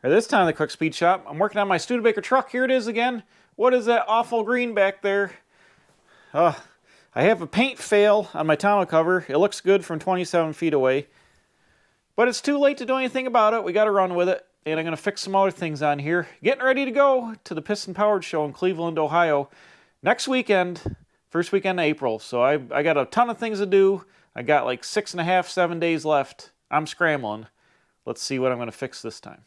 Or this time at the Quick Speed Shop, I'm working on my Studebaker truck. Here it is again. What is that awful green back there? I have a paint fail on my tonneau cover. It looks good from 27 feet away. But it's too late to do anything about it. We got to run with it. And I'm going to fix some other things on here. Getting ready to go to the Piston Powered Show in Cleveland, Ohio. Next weekend, first weekend of April. So I got a ton of things to do. I got like 6.5, 7 days left. I'm scrambling. Let's see what I'm going to fix this time.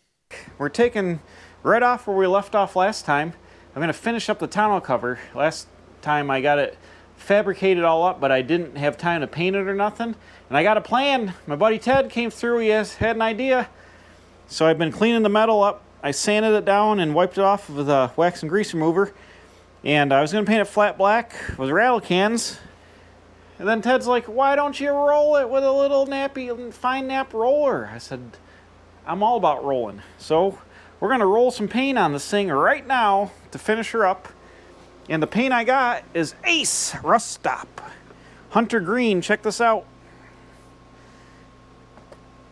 We're taking right off where we left off last time. I'm going to finish up the tonneau cover. Last time I got it fabricated all up, but I didn't have time to paint it or nothing. And I got a plan. My buddy Ted came through. He had an idea. So I've been cleaning the metal up. I sanded it down and wiped it off with a wax and grease remover. And I was going to paint it flat black with rattle cans. And then Ted's like, why don't you roll it with a little nappy, fine nap roller? I said, I'm all about rolling. So we're going to roll some paint on this thing right now to finish her up. And the paint I got is Ace Rust Stop Hunter Green. Check this out.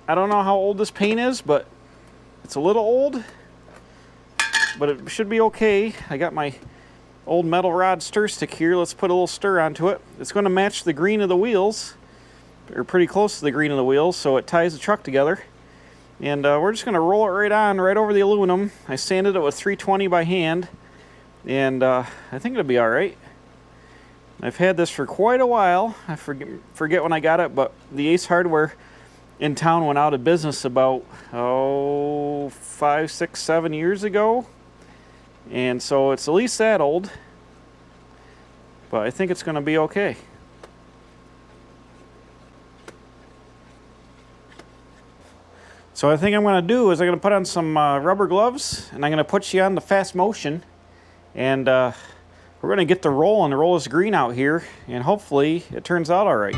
I don't know how old this paint is, but it's a little old. But it should be okay. I got my old metal rod stir stick here. Let's put a little stir onto it. It's going to match the green of the wheels, or pretty close to the green of the wheels, so it ties the truck together. And we're just going to roll it right on, right over the aluminum. I sanded it with 320 by hand, and I think it'll be all right. I've had this for quite a while. I forget when I got it, but the Ace Hardware in town went out of business about 5, 6, 7 years ago. And so it's at least that old, but I think it's going to be okay. So I think I'm going to do is I'm going to put on some rubber gloves, and I'm going to put you on the fast motion, and we're going to get the roll and roll this green out here, and hopefully it turns out all right.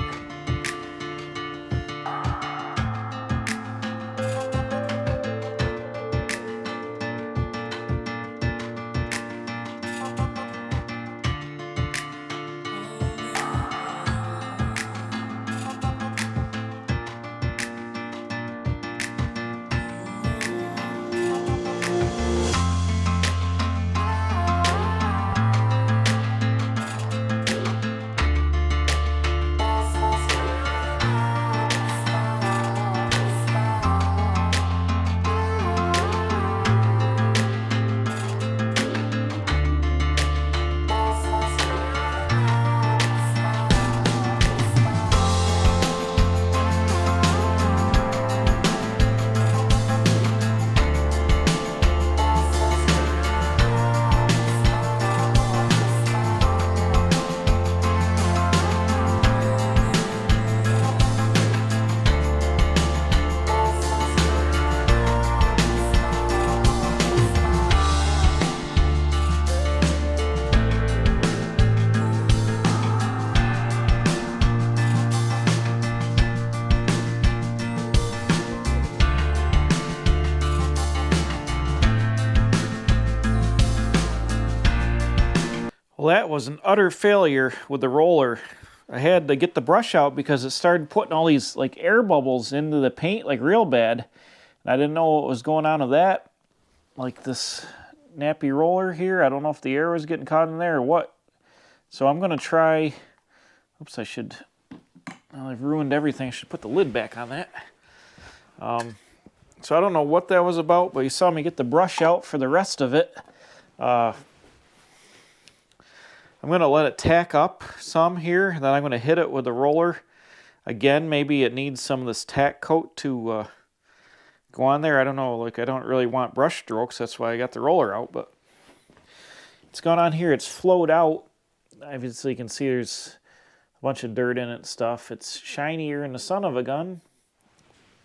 Well, that was an utter failure with the roller. I had to get the brush out because it started putting all these like air bubbles into the paint like real bad. And I didn't know what was going on with that. Like this nappy roller here. I don't know if the air was getting caught in there or what. So I'm going to try... Oops, I should... Well, I've ruined everything. I should put the lid back on that. So I don't know what that was about, but you saw me get the brush out for the rest of it. I'm going to let it tack up some here, then I'm going to hit it with the roller. Again, maybe it needs some of this tack coat to go on there. I don't know, like I don't really want brush strokes, that's why I got the roller out, but it's gone on here. It's flowed out. Obviously you can see there's a bunch of dirt in it and stuff. It's shinier in the son of a gun,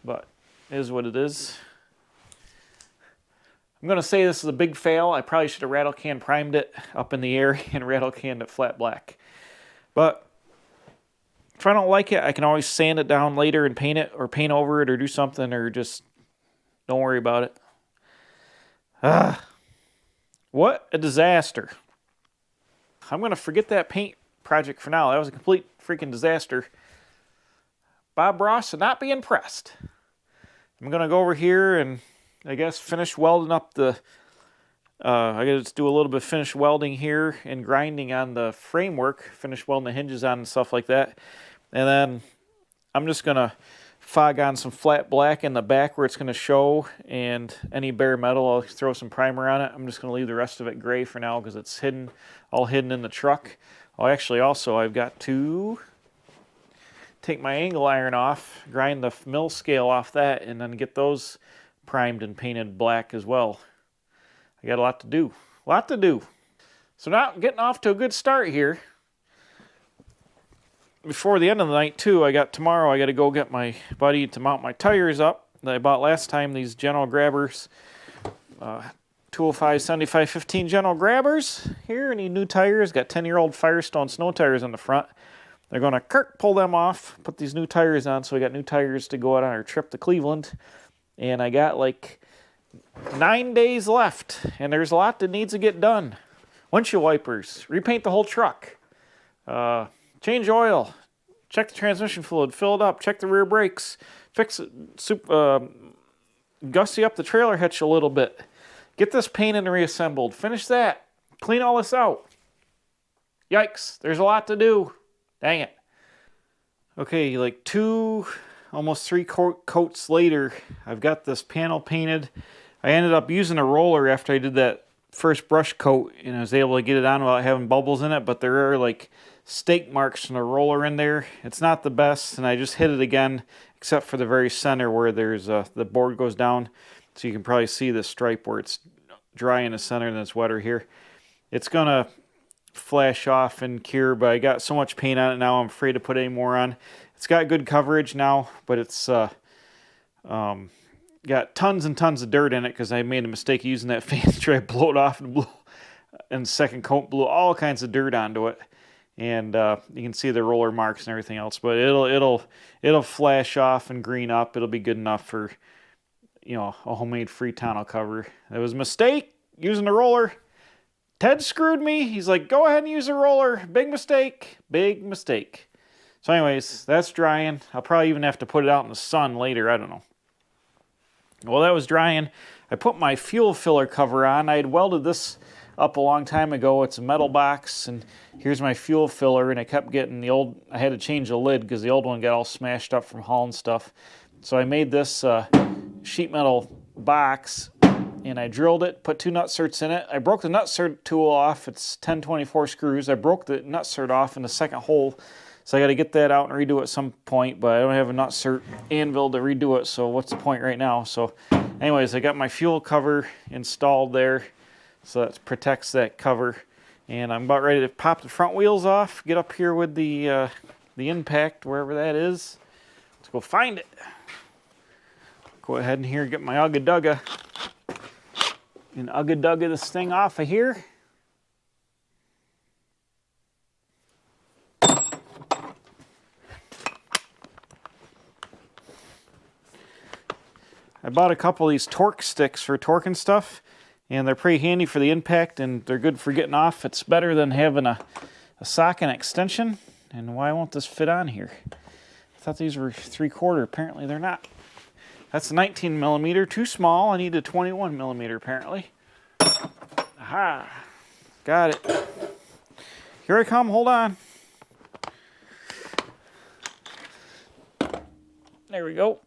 but it is what it is. I'm going to say this is a big fail. I probably should have rattle can primed it up in the air and rattle canned it flat black. But if I don't like it, I can always sand it down later and paint it or paint over it or do something, or just don't worry about it. What a disaster. I'm going to forget that paint project for now. That was a complete freaking disaster. Bob Ross would not be impressed. I'm going to go over here and I guess, finish welding up the, I gotta do a little bit of finish welding here and grinding on the framework, finish welding the hinges on and stuff like that. And then I'm just gonna fog on some flat black in the back where it's gonna show, and any bare metal, I'll throw some primer on it. I'm just gonna leave the rest of it gray for now because it's hidden, all hidden in the truck. Oh, actually, also, I've got to take my angle iron off, grind the mill scale off that, and then get those primed and painted black as well. I got a lot to do. So now getting off to a good start here. Before the end of the night too, tomorrow I got to go get my buddy to mount my tires up that I bought last time, these General Grabbers, 205 75 15 General Grabbers. Here, I need new tires. Got 10-year-old Firestone snow tires on the front. They're going to pull them off, put these new tires on, so we got new tires to go out on our trip to Cleveland. And I got like 9 days left, and there's a lot that needs to get done. Windshield wipers, repaint the whole truck, change oil, check the transmission fluid, fill it up, check the rear brakes, fix it, gussy up the trailer hitch a little bit, get this painted and reassembled, finish that, clean all this out. Yikes, there's a lot to do. Dang it. Okay, like almost three coats later, I've got this panel painted. I ended up using a roller after I did that first brush coat, and I was able to get it on without having bubbles in it, but there are like stake marks from the roller in there. It's not the best, and I just hit it again, except for the very center where there's the board goes down, so you can probably see the stripe where it's dry in the center and it's wetter here. It's gonna flash off and cure, but I got so much paint on it now, I'm afraid to put any more on. It's got good coverage now, but it's got tons and tons of dirt in it because I made a mistake using that fan to try to blow it off, and second coat blew all kinds of dirt onto it. And you can see the roller marks and everything else, but it'll flash off and green up. It'll be good enough for, a homemade free tonneau cover. It was a mistake using the roller. Ted screwed me. He's like, go ahead and use a roller. Big mistake. So anyways, that's drying. I'll probably even have to put it out in the sun later. I don't know. Well, that was drying. I put my fuel filler cover on. I had welded this up a long time ago. It's a metal box, and here's my fuel filler, and I kept getting I had to change the lid because the old one got all smashed up from hauling stuff. So I made this sheet metal box, and I drilled it, put 2 nutsert in it. I broke the nutsert tool off. It's 1024 screws. I broke the nutsert off in the second hole, so I got to get that out and redo it at some point, but I don't have a nutsert anvil to redo it, so what's the point right now? So anyways, I got my fuel cover installed there, so that protects that cover, and I'm about ready to pop the front wheels off, get up here with the impact, wherever that is. Let's go find it. Go ahead and here get my Ugga Dugga this thing off of here. I bought a couple of these torque sticks for torquing stuff, and they're pretty handy for the impact, and they're good for getting off. It's better than having a socket extension. And why won't this fit on here? I thought these were 3/4. Apparently they're not. That's a 19 millimeter, too small. I need a 21 millimeter apparently. Aha, got it. Here I come, hold on. There we go.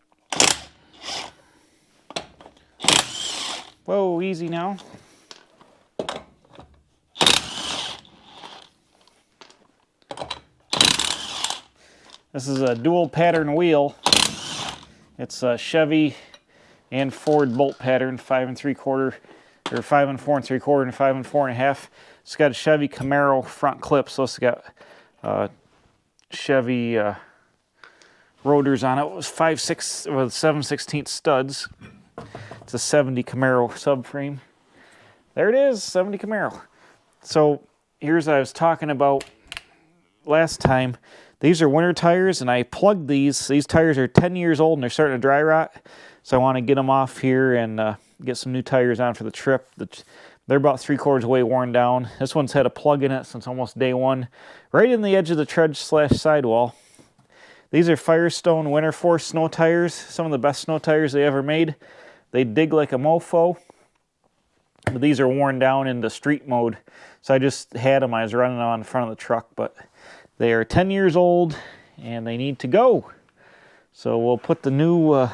Whoa, easy now. This is a dual pattern wheel. It's a Chevy and Ford bolt pattern, 5 3/4, or 5 4 3/4, and 5 4 1/2. It's got a Chevy Camaro front clip, so it's got Chevy rotors on it. It was 5/6 with 7/16 studs. It's a 70 Camaro subframe. There it is, 70 Camaro. So here's what I was talking about last time. These are winter tires, and I plugged these. These tires are 10 years old, and they're starting to dry rot. So I want to get them off here and get some new tires on for the trip. They're about 3/4 way worn down. This one's had a plug in it since almost day one, right in the edge of the tread/sidewall. These are Firestone Winter Force snow tires, some of the best snow tires they ever made. They dig like a mofo. But these are worn down into street mode. So I just had them. I was running them on the front of the truck. But they are 10 years old and they need to go. So we'll put the new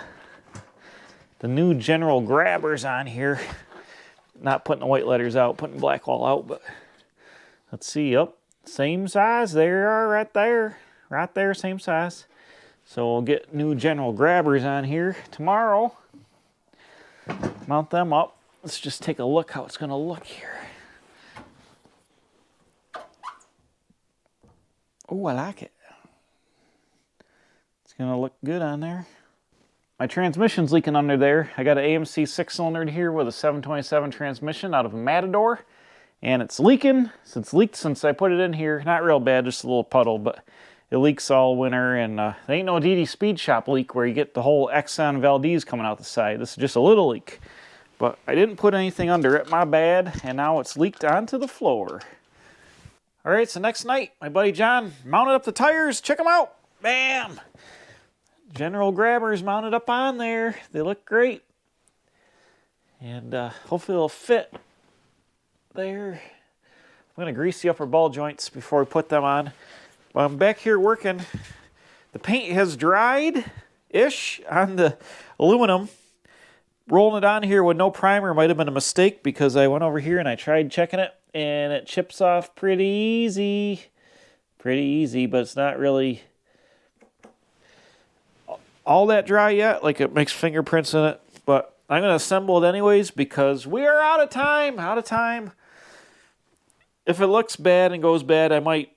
general grabbers on here. Not putting the white letters out, putting black all out. But let's see. Yep, same size. There you are right there. Right there, same size. So we'll get new general grabbers on here tomorrow. Mount them up. Let's just take a look how it's going to look here. Oh, I like it. It's going to look good on there. My transmission's leaking under there. I got an AMC 6-cylinder here with a 727 transmission out of a Matador. And it's leaking. It's leaked since I put it in here. Not real bad, just a little puddle, but it leaks all winter. And there ain't no DD Speed Shop leak where you get the whole Exxon Valdez coming out the side. This is just a little leak. But I didn't put anything under it, my bad, and now it's leaked onto the floor. All right, so next night, my buddy John mounted up the tires. Check them out. Bam! General grabbers mounted up on there. They look great. And hopefully they'll fit there. I'm going to grease the upper ball joints before we put them on. But I'm back here working. The paint has dried-ish on the aluminum. Rolling it on here with no primer might have been a mistake because I went over here and I tried checking it and it chips off pretty easy. Pretty easy, but it's not really all that dry yet. Like it makes fingerprints in it. But I'm going to assemble it anyways because we are out of time. Out of time. If it looks bad and goes bad, I might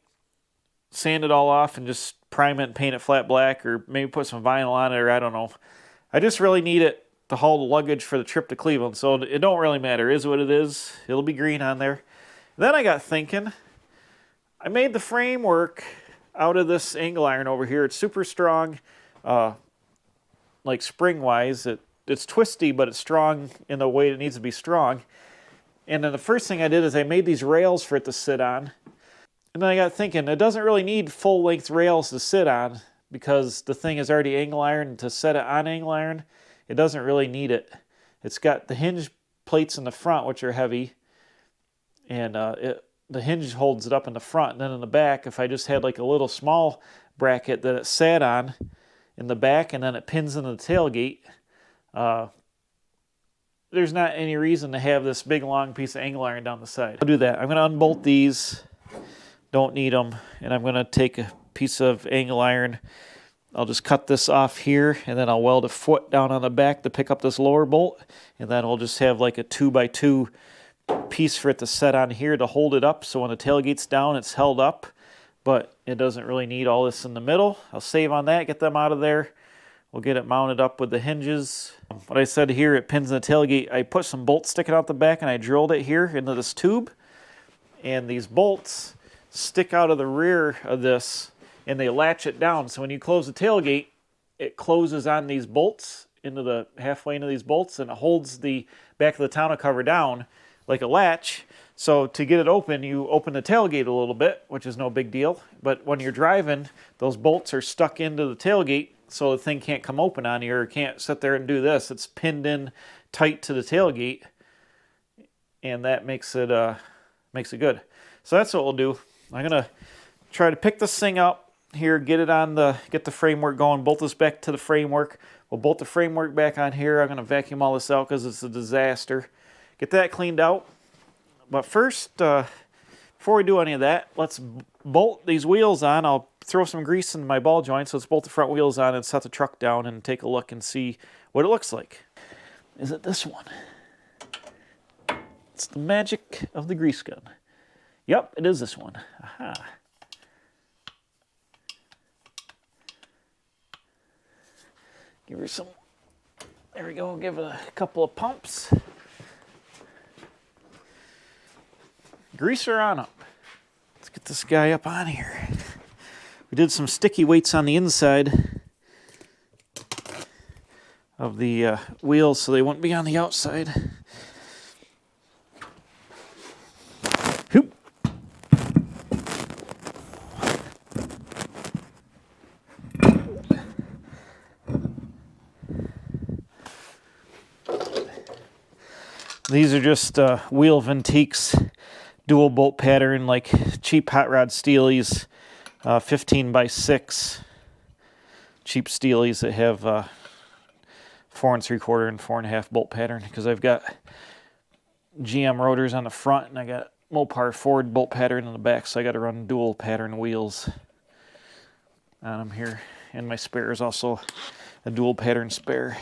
sand it all off and just prime it and paint it flat black or maybe put some vinyl on it or I don't know. I just really need it to haul the luggage for the trip to Cleveland, so it don't really matter. It is what it is. It'll be green on there. Then I got thinking, I made the framework out of this angle iron over here. It's super strong, like spring-wise. It's twisty, but it's strong in the way it needs to be strong. And then the first thing I did is I made these rails for it to sit on. And then I got thinking, it doesn't really need full-length rails to sit on because the thing is already angle iron. To set it on angle iron, it doesn't really need it. It's got the hinge plates in the front, which are heavy, and the hinge holds it up in the front. And then in the back, if I just had like a little small bracket that it sat on in the back, and then it pins into the tailgate, there's not any reason to have this big long piece of angle iron down the side. I'll do that. I'm going to unbolt these. Don't need them. And I'm going to take a piece of angle iron. I'll just cut this off here, and then I'll weld a foot down on the back to pick up this lower bolt, and then we'll just have like a 2x2 piece for it to set on here to hold it up, so when the tailgate's down, it's held up, but it doesn't really need all this in the middle. I'll save on that, get them out of there. We'll get it mounted up with the hinges. What I said here, it pins in the tailgate. I put some bolts sticking out the back, and I drilled it here into this tube, and these bolts stick out of the rear of this, and they latch it down. So when you close the tailgate, it closes on these bolts, into the halfway into these bolts, and it holds the back of the tonneau cover down like a latch. So to get it open, you open the tailgate a little bit, which is no big deal. But when you're driving, those bolts are stuck into the tailgate, so the thing can't come open on you or can't sit there and do this. It's pinned in tight to the tailgate, and that makes it good. So that's what we'll do. I'm gonna try to pick this thing up here, get the framework going, bolt this back to the framework. We'll bolt the framework back on here. I'm going to vacuum all this out because it's a disaster. Get that cleaned out. But first, before we do any of that, let's bolt these wheels on. I'll throw some grease in my ball joints. Let's bolt the front wheels on and set the truck down and take a look and see what it looks like. Is it this one? It's the magic of the grease gun. Yep, it is this one. Aha. Give her some, there we go, give it a couple of pumps. Greaser on up. Let's get this guy up on here. We did some sticky weights on the inside of the wheels so they wouldn't be on the outside. Hoop. These are just wheel Ventiques, dual bolt pattern, like cheap hot rod steelies, 15 by 6 cheap steelies that have 4 3/4 and 4.5 bolt pattern, because I've got GM rotors on the front and I got Mopar Ford bolt pattern on the back, so I got to run dual pattern wheels on them here. And my spare is also a dual pattern spare.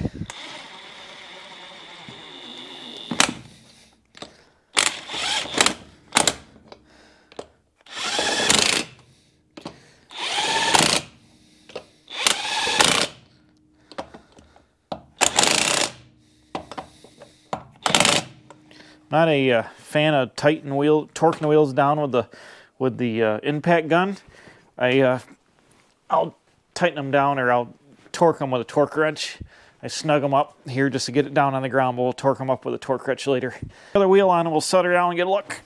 Not a fan of torquing the wheels down with the impact gun. I'll tighten them down, or I'll torque them with a torque wrench. I snug them up here just to get it down on the ground, but we'll torque them up with a torque wrench later. Other wheel on, and we'll set her down and get a look.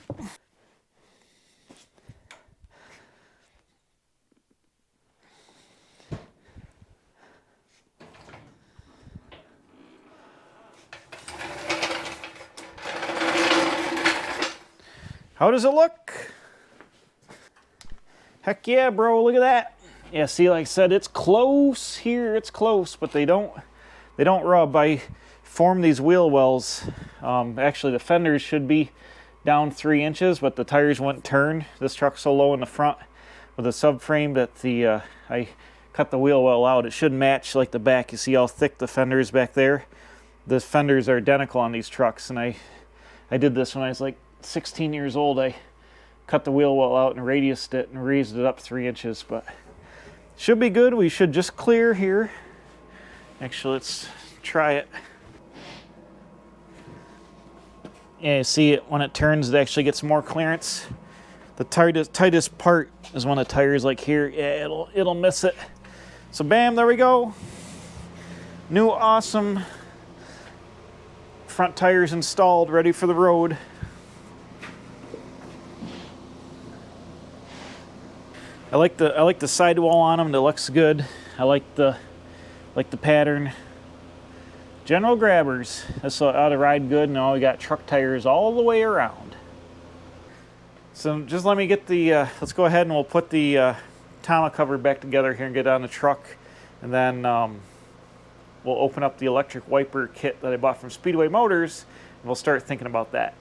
How does it look? Heck yeah, bro, look at that. Yeah, see, like I said, it's close here, it's close, but they don't rub. I formed these wheel wells. Actually, the fenders should be down 3 inches, but the tires wouldn't turn. This truck's so low in the front with the subframe that I cut the wheel well out. It should match like the back. You see how thick the fender is back there? The fenders are identical on these trucks, and I did this when I was like 16 years old. I cut the wheel well out and radiused it and raised it up 3 inches, but should be good. We should just clear here. Actually, let's try it. Yeah, you see it when it turns, it actually gets more clearance. The tightest part is when the tire's like here. Yeah, it'll miss it. So bam, there we go. New awesome front tires installed, ready for the road. I like the sidewall on them. That looks good. I like the pattern. General grabbers. This ought to ride good. Now we got truck tires all the way around. So just let me get the. Let's go ahead and we'll put the tonneau cover back together here and get it on the truck, and then we'll open up the electric wiper kit that I bought from Speedway Motors, and we'll start thinking about that.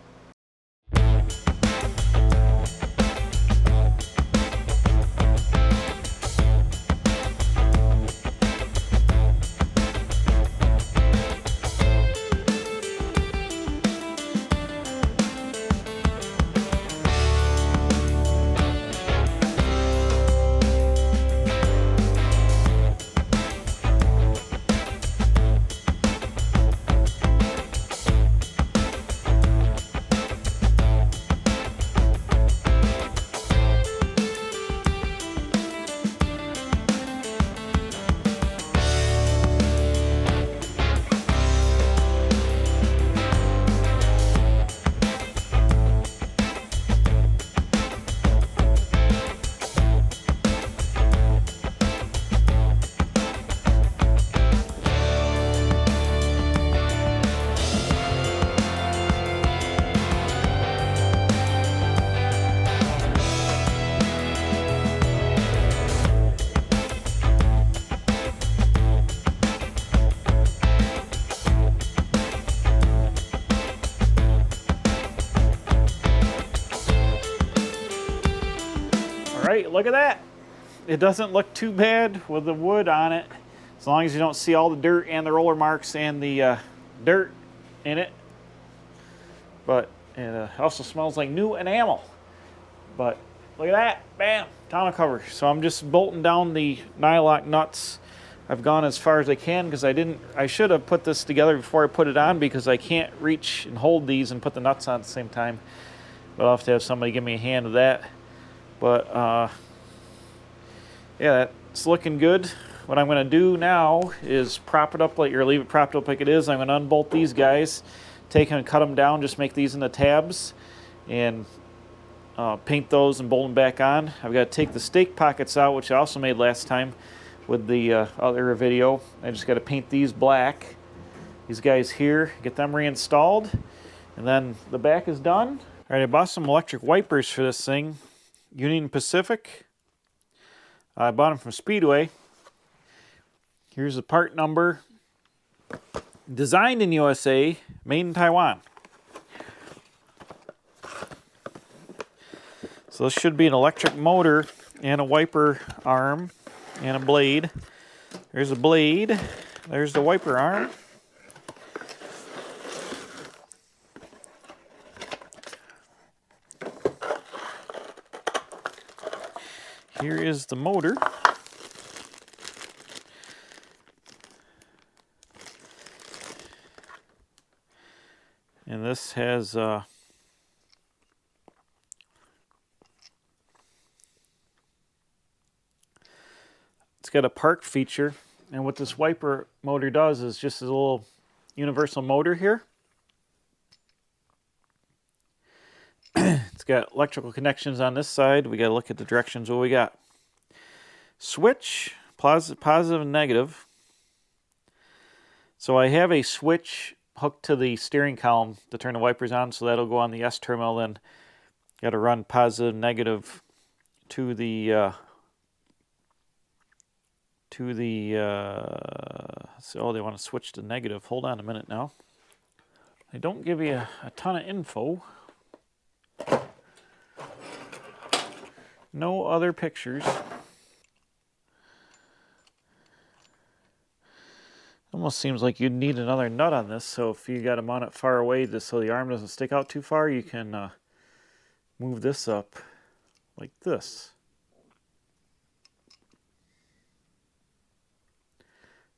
Right, look at that. It doesn't look too bad with the wood on it, as long as you don't see all the dirt and the roller marks and the dirt in it. But it also smells like new enamel. But look at that, bam, tonneau cover. So I'm just bolting down the nylock nuts. I've gone as far as I can because I should have put this together before I put it on, because I can't reach and hold these and put the nuts on at the same time. But I'll have to have somebody give me a hand with that. But yeah, it's looking good. What I'm going to do now is prop it up, or leave it propped up like it is. I'm going to unbolt these guys, take them and cut them down, just make these into tabs, and paint those and bolt them back on. I've got to take the stake pockets out, which I also made last time with the other video. I just got to paint these black. These guys here, get them reinstalled, And then the back is done. All right, I bought some electric wipers for this thing. Union Pacific. I bought them from Speedway. Here's the part number. Designed in USA, made in Taiwan. So this should be an electric motor and a wiper arm and a blade. There's a blade. There's the wiper arm. Here is the motor. And this has it's got a park feature, and what this wiper motor does is just a little universal motor here. It's got electrical connections on this side. We got to look at the directions. What we got? Switch, positive and negative. So I have a switch hooked to the steering column to turn the wipers on, so that'll go on the S terminal. Then got to run positive, negative to the so they want to switch to negative. Hold on a minute now. They don't give you a ton of info. No other pictures. Almost seems like you'd need another nut on this, so if you got to mount it far away just so the arm doesn't stick out too far, you can move this up like this.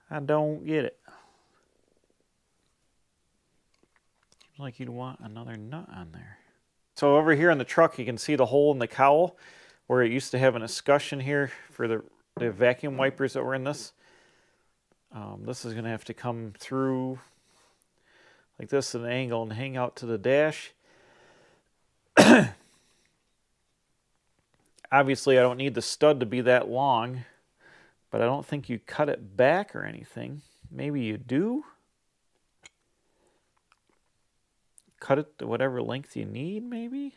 I don't get it. Seems like you'd want another nut on there. So over here in the truck, you can see the hole in the cowl where it used to have an escutcheon here for the vacuum wipers that were in this. This is going to have to come through like this at an angle and hang out to the dash. Obviously, I don't need the stud to be that long, but I don't think you cut it back or anything. Maybe you do. Cut it to whatever length you need, maybe.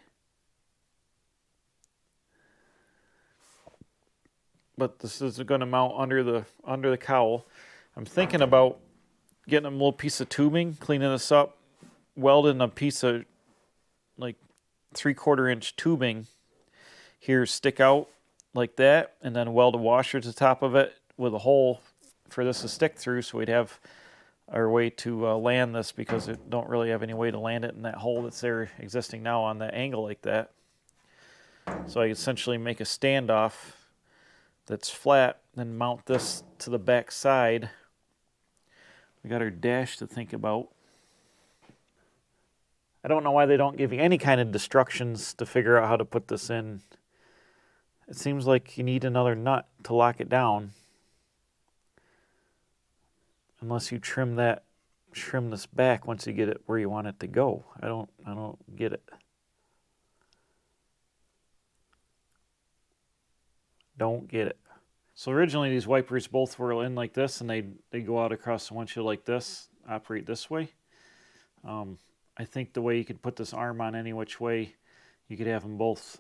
But this is going to mount under the cowl. I'm thinking about getting a little piece of tubing, cleaning this up, welding a piece of like 3/4 inch tubing here, stick out like that, and then weld a washer to the top of it with a hole for this to stick through, so we'd have our way to land this, because it don't really have any way to land it in that hole that's there existing now on that angle like that. So I essentially make a standoff that's flat, then mount this to the back side. We got our dash to think about. I don't know why they don't give you any kind of instructions to figure out how to put this in. It seems like you need another nut to lock it down. Unless you trim this back once you get it where you want it to go. I don't get it. Don't get it. So originally these wipers both were in like this, and they go out across the windshield like this, operate this way. I think the way you could put this arm on any which way, you could have them both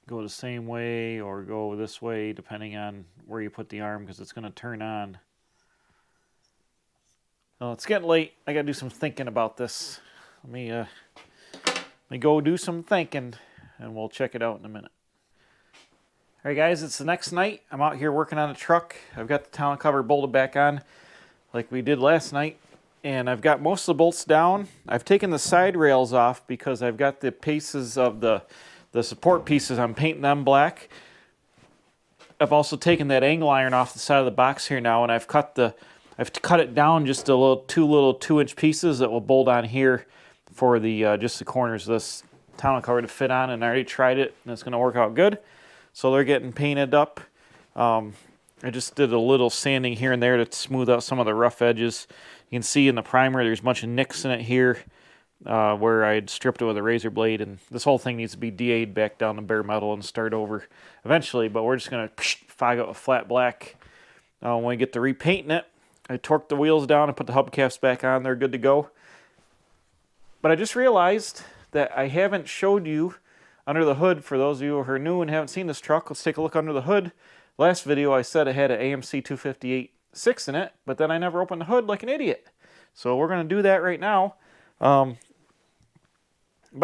go the same way or go this way, depending on where you put the arm, because it's going to turn on. Well, it's getting late. I got to do some thinking about this. Let me go do some thinking, and we'll check it out in a minute. All right, guys, it's the next night. I'm out here working on the truck. I've got the tonneau cover bolted back on like we did last night, and I've got most of the bolts down. I've taken the side rails off because I've got the pieces of the support pieces. I'm painting them black. I've also taken that angle iron off the side of the box here now, and I've cut it down just two little 2-inch pieces that will bolt on here for the just the corners of this tonneau cover to fit on, and I already tried it, and it's going to work out good. So they're getting painted up. I just did a little sanding here and there to smooth out some of the rough edges. You can see in the primer there's a bunch of nicks in it here where I had stripped it with a razor blade, and this whole thing needs to be DA'd back down to bare metal and start over eventually, but we're just going to fog it with flat black. When we get to repainting it, I torqued the wheels down and put the hubcaps back on. They're good to go. But I just realized that I haven't showed you under the hood. For those of you who are new and haven't seen this truck, let's take a look under the hood. Last video I said it had an AMC 258-6 in it, but then I never opened the hood like an idiot. So we're going to do that right now. By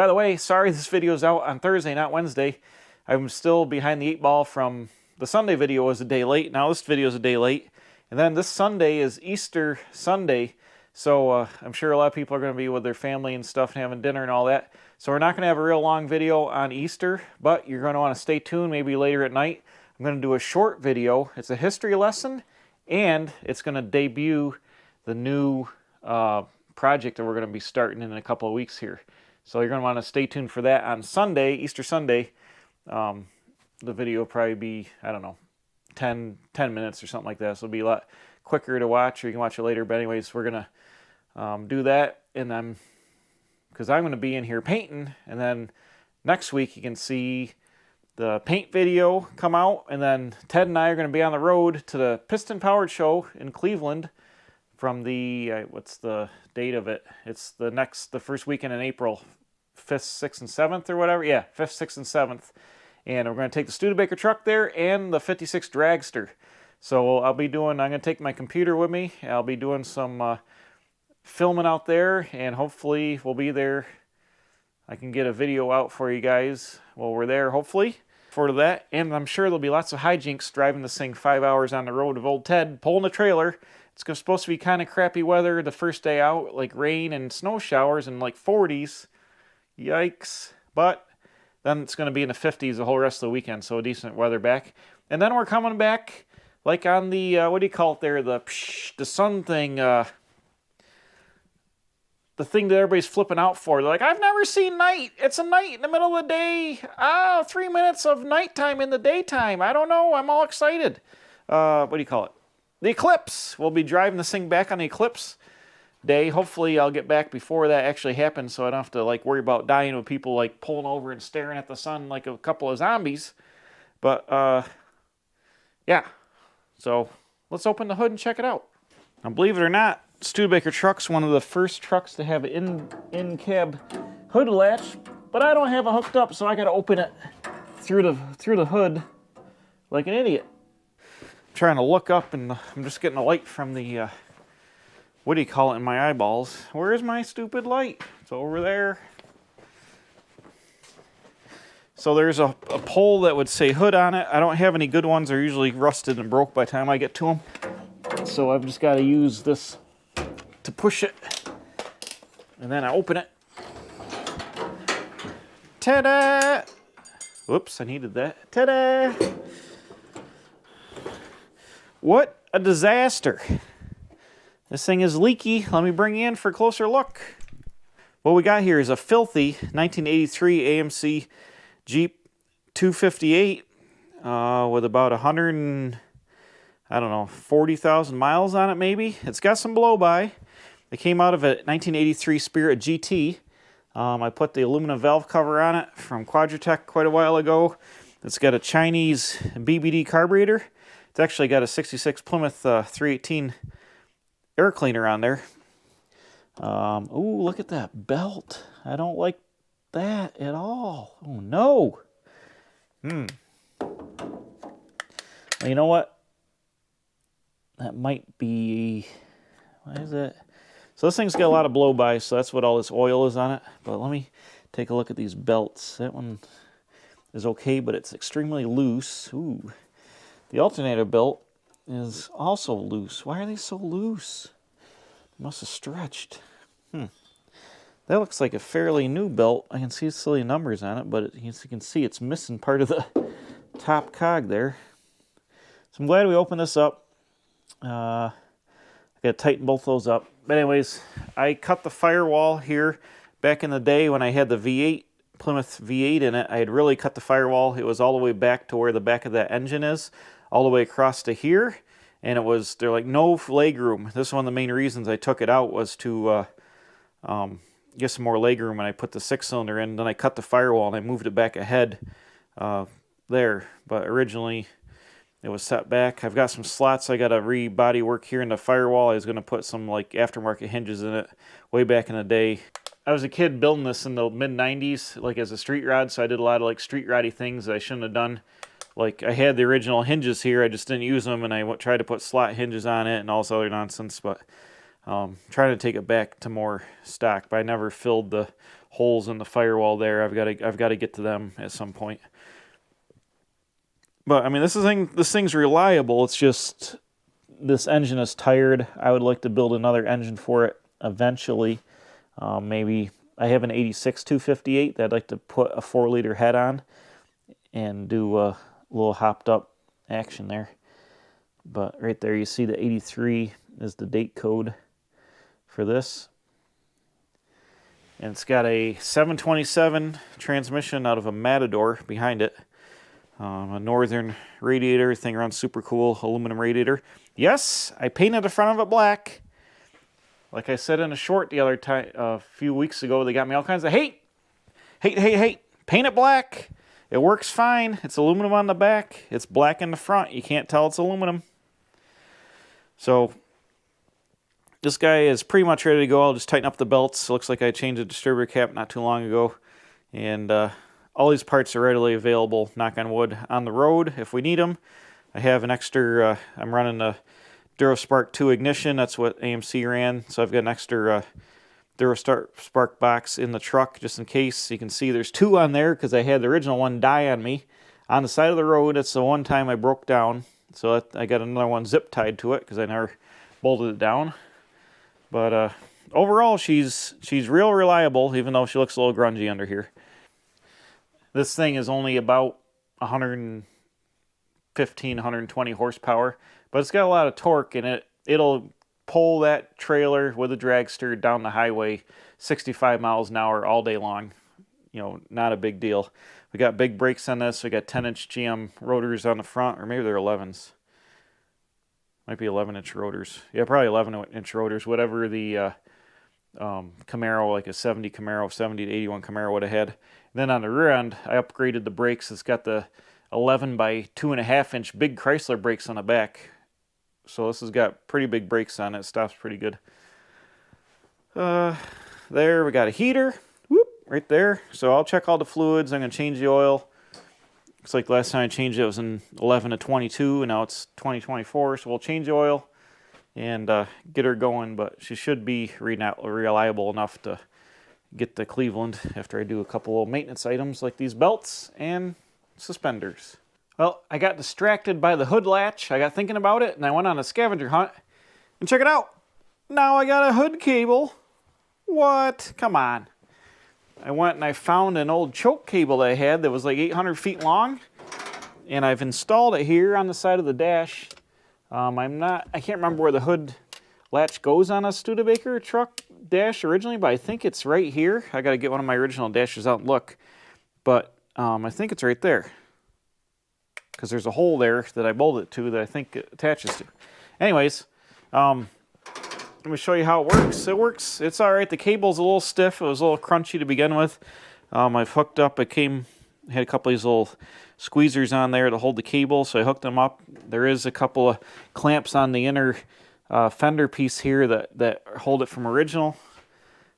the way, sorry this video's out on Thursday, not Wednesday. I'm still behind the 8 ball from the Sunday video was a day late. Now this video is a day late. And then this Sunday is Easter Sunday. So I'm sure a lot of people are going to be with their family and stuff and having dinner and all that. So we're not going to have a real long video on Easter, but you're going to want to stay tuned maybe later at night. I'm going to do a short video. It's a history lesson, and it's going to debut the new project that we're going to be starting in a couple of weeks here. So you're going to want to stay tuned for that on Sunday, Easter Sunday. The video will probably be, I don't know, 10 minutes or something like that. So it'll be a lot quicker to watch, or you can watch it later. But anyways, we're going to do that, and because I'm going to be in here painting, and then next week you can see the paint video come out, and then Ted and I are going to be on the road to the Piston Powered Show in Cleveland from the, what's the date of it? It's the first weekend in April, 5th, 6th, and 7th or whatever. Yeah, 5th, 6th, and 7th. And we're going to take the Studebaker truck there and the 56 dragster. So I'm going to take my computer with me. I'll be doing some filming out there, and hopefully we'll be there. I can get a video out for you guys while we're there, hopefully, for that. And I'm sure there'll be lots of hijinks driving this thing 5 hours on the road of old Ted, pulling the trailer. It's supposed to be kind of crappy weather the first day out, like rain and snow showers and like 40s. Yikes. But then it's going to be in the 50s the whole rest of the weekend, so decent weather back. And then we're coming back like on the, what do you call it there, the sun thing, the thing that everybody's flipping out for. They're like, I've never seen night. It's a night in the middle of the day. 3 minutes of nighttime in the daytime. I don't know. I'm all excited. What do you call it? The eclipse. We'll be driving this thing back on the eclipse day. Hopefully I'll get back before that actually happens, so I don't have to like worry about dying with people like pulling over and staring at the sun like a couple of zombies. But yeah. So let's open the hood and check it out. Now, believe it or not, Studebaker truck's one of the first trucks to have an in-cab hood latch, but I don't have it hooked up, so I got to open it through the hood like an idiot. I'm trying to look up, and I'm just getting a light from the what do you call it in my eyeballs? Where is my stupid light? It's over there. So there's a pole that would say hood on it. I don't have any good ones. They're usually rusted and broke by the time I get to them. So I've just got to use this to push it. And then I open it. Ta-da! Whoops, I needed that. Ta-da! What a disaster. This thing is leaky. Let me bring you in for a closer look. What we got here is a filthy 1983 AMC Jeep 258 with about 40,000 miles on it maybe. It's got some blow-by. It came out of a 1983 Spirit GT. I put the aluminum valve cover on it from Quadratec quite a while ago. It's got a Chinese BBD carburetor. It's actually got a 66 Plymouth 318 air cleaner on there. Ooh, look at that belt. I don't like that at all. Oh no. Well, you know what? That might be, why is that? So this thing's got a lot of blow-by, so that's what all this oil is on it. But let me take a look at these belts. That one is okay, but it's extremely loose. Ooh. The alternator belt is also loose. Why are they so loose? They must have stretched. That looks like a fairly new belt. I can see silly numbers on it, but as you can see, it's missing part of the top cog there. So I'm glad we opened this up. I got to tighten both those up. But anyways, I cut the firewall here back in the day when I had the V8, Plymouth V8 in it. I had really cut the firewall. It was all the way back to where the back of that engine is, all the way across to here. And they're like no leg room. This is one of the main reasons I took it out, was to get some more leg room when I put the 6-cylinder in. Then I cut the firewall and I moved it back ahead there. But originally it was set back. I've got some slots I got to re-body work here in the firewall. I was going to put some like aftermarket hinges in it way back in the day. I was a kid building this in the mid-90s, like as a street rod, so I did a lot of like street roddy things that I shouldn't have done. Like I had the original hinges here, I just didn't use them, and I tried to put slot hinges on it and all this other nonsense, but trying to take it back to more stock, but I never filled the holes in the firewall there. I've got to get to them at some point. But I mean, this thing's reliable. It's just this engine is tired. I would like to build another engine for it eventually. Maybe I have an 86 258 that I'd like to put a 4-liter head on and do a little hopped up action there. But right there you see the 83 is the date code for this. And it's got a 727 transmission out of a Matador behind it. A Northern radiator, thing around super cool, aluminum radiator. Yes, I painted the front of it black. Like I said in a short the other time, a few weeks ago, they got me all kinds of hate. Paint it black. It works fine. It's aluminum on the back. It's black in the front. You can't tell it's aluminum. So this guy is pretty much ready to go. I'll just tighten up the belts. It looks like I changed the distributor cap not too long ago. And all these parts are readily available, knock on wood, on the road if we need them. I have an extra, I'm running a DuraSpark 2 ignition. That's what AMC ran. So I've got an extra DuraSpark box in the truck just in case. You can see there's 2 on there because I had the original one die on me on the side of the road. It's the one time I broke down. So I got another one zip tied to it because I never bolted it down. But overall, she's real reliable, even though she looks a little grungy under here. This thing is only about 115, 120 horsepower, but it's got a lot of torque, and it'll pull that trailer with a dragster down the highway 65 miles an hour all day long. You know, not a big deal. We got big brakes on this. We got 10-inch GM rotors on the front, or maybe they're 11s. Might be 11-inch rotors. Yeah, probably 11-inch rotors, whatever the Camaro, like a 70 Camaro, 70 to 81 Camaro would have had. And then on the rear end, I upgraded the brakes. It's got the 11 by 2.5-inch big Chrysler brakes on the back. So this has got pretty big brakes on it. It stops pretty good. There, we got a heater. Whoop, right there. So I'll check all the fluids. I'm going to change the oil. Looks like last time I changed it was in 11 to 22, and now it's 2024. So we'll change the oil and get her going. But she should be reliable enough to get to Cleveland after I do a couple of maintenance items like these belts and suspenders. Well, I got distracted by the hood latch. I got thinking about it, and I went on a scavenger hunt. And check it out. Now I got a hood cable. What? Come on. I went and I found an old choke cable that I had that was like 800 feet long. And I've installed it here on the side of the dash. I can't remember where the hood latch goes on a Studebaker truck dash originally, but I think it's right here. I got to get one of my original dashes out and look. But I think it's right there, because there's a hole there that I bolted it to that I think it attaches to. Anyways, let me show you how it works. It works. It's all right. The cable's a little stiff. It was a little crunchy to begin with. I've hooked up. Had a couple of these little squeezers on there to hold the cable, so I hooked them up. There is a couple of clamps on the inner fender piece here that hold it from original.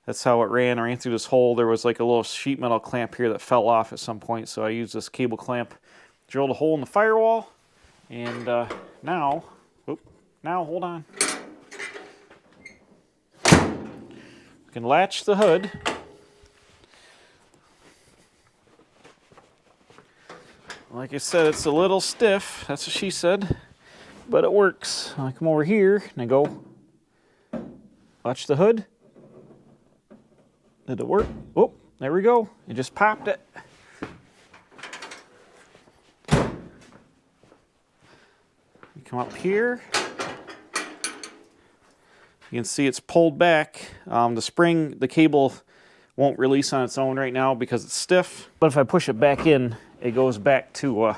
That's how it ran through this hole. There was like a little sheet metal clamp here that fell off at some point, so I used this cable clamp, drilled a hole in the firewall, and now, hold on. We can latch the hood. Like I said, it's a little stiff. That's what she said, but it works. I come over here and I go, latch the hood. Did it work? Oh, there we go. It just popped it. You come up here. You can see it's pulled back. The cable won't release on its own right now because it's stiff. But if I push it back in, it goes back to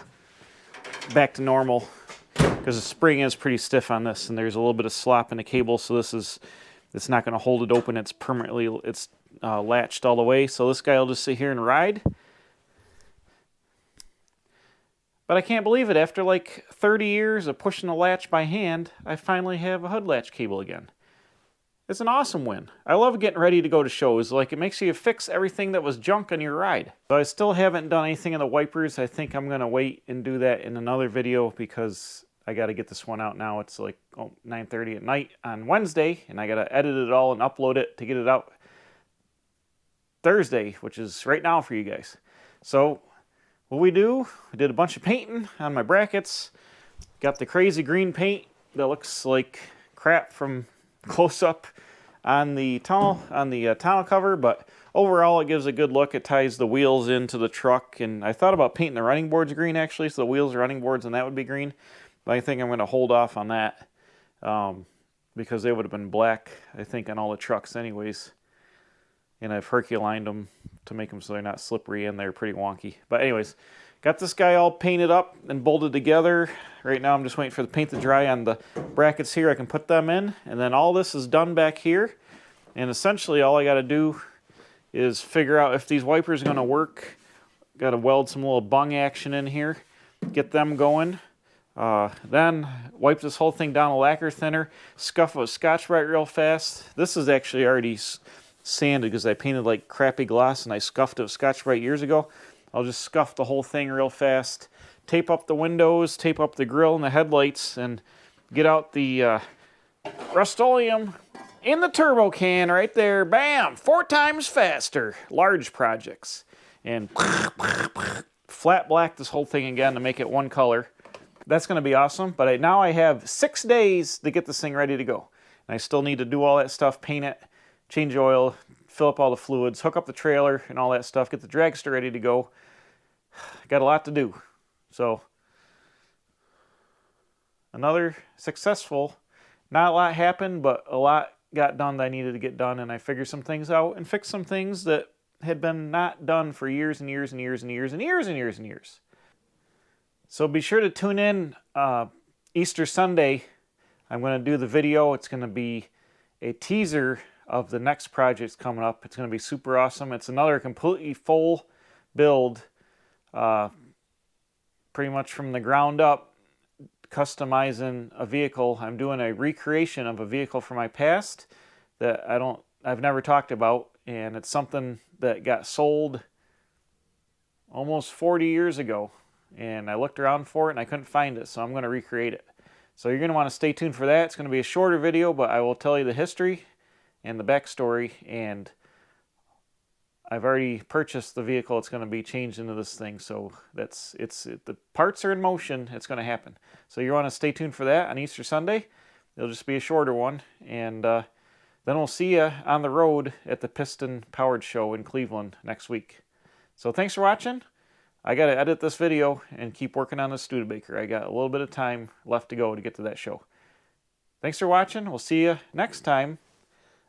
normal, because the spring is pretty stiff on this, and there's a little bit of slop in the cable. So it's not going to hold it open. It's permanently latched all the way. So this guy will just sit here and ride. But I can't believe it. After like 30 years of pushing the latch by hand, I finally have a hood latch cable again. It's an awesome win. I love getting ready to go to shows. Like, it makes you fix everything that was junk on your ride. So I still haven't done anything in the wipers. I think I'm going to wait and do that in another video because I got to get this one out now. It's like 9:30 at night on Wednesday, and I got to edit it all and upload it to get it out Thursday, which is right now for you guys. So what we did a bunch of painting on my brackets. Got the crazy green paint that looks like crap from close up on the tonneau cover, but overall it gives a good look. It ties the wheels into the truck, and I thought about painting the running boards green actually, so the wheels are running boards and that would be green, but I think I'm going to hold off on that because they would have been black, I think, on all the trucks anyways, and I've Herculined them to make them so they're not slippery and they're pretty wonky. But anyways, got this guy all painted up and bolted together. Right now I'm just waiting for the paint to dry on the brackets here. I can put them in, and then all this is done back here. And essentially all I got to do is figure out if these wipers are going to work. Got to weld some little bung action in here, get them going. Then wipe this whole thing down with lacquer thinner, scuff it with Scotch-Brite real fast. This is actually already sanded because I painted like crappy gloss and I scuffed it with Scotch-Brite years ago. I'll just scuff the whole thing real fast, tape up the windows, tape up the grill and the headlights, and get out the Rust-Oleum in the turbo can right there. Bam! 4 times faster. Large projects. And flat black this whole thing again to make it one color. That's going to be awesome, but now I have 6 days to get this thing ready to go. And I still need to do all that stuff, paint it, change oil, fill up all the fluids, hook up the trailer and all that stuff, get the dragster ready to go. Got a lot to do. So, another successful, not a lot happened, but a lot got done that I needed to get done, and I figured some things out and fixed some things that had been not done for years and years and years and years and years and years and years. So be sure to tune in Easter Sunday. I'm going to do the video. It's going to be a teaser of the next project coming up. It's going to be super awesome. It's another completely full build, pretty much from the ground up, customizing a vehicle. I'm doing a recreation of a vehicle from my past that I've never talked about, and it's something that got sold almost 40 years ago, and I looked around for it and I couldn't find it, so I'm going to recreate it. So you're going to want to stay tuned for that. It's going to be a shorter video, but I will tell you the history and the backstory, and I've already purchased the vehicle. It's going to be changed into this thing, so the parts are in motion. It's going to happen. So you want to stay tuned for that on Easter Sunday. It'll just be a shorter one, and then we'll see you on the road at the Piston Powered Show in Cleveland next week. So thanks for watching. I got to edit this video and keep working on the Studebaker. I got a little bit of time left to go to get to that show. Thanks for watching. We'll see you next time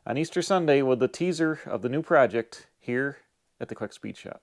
on Easter Sunday with the teaser of the new project here at the Quick Speed Shop.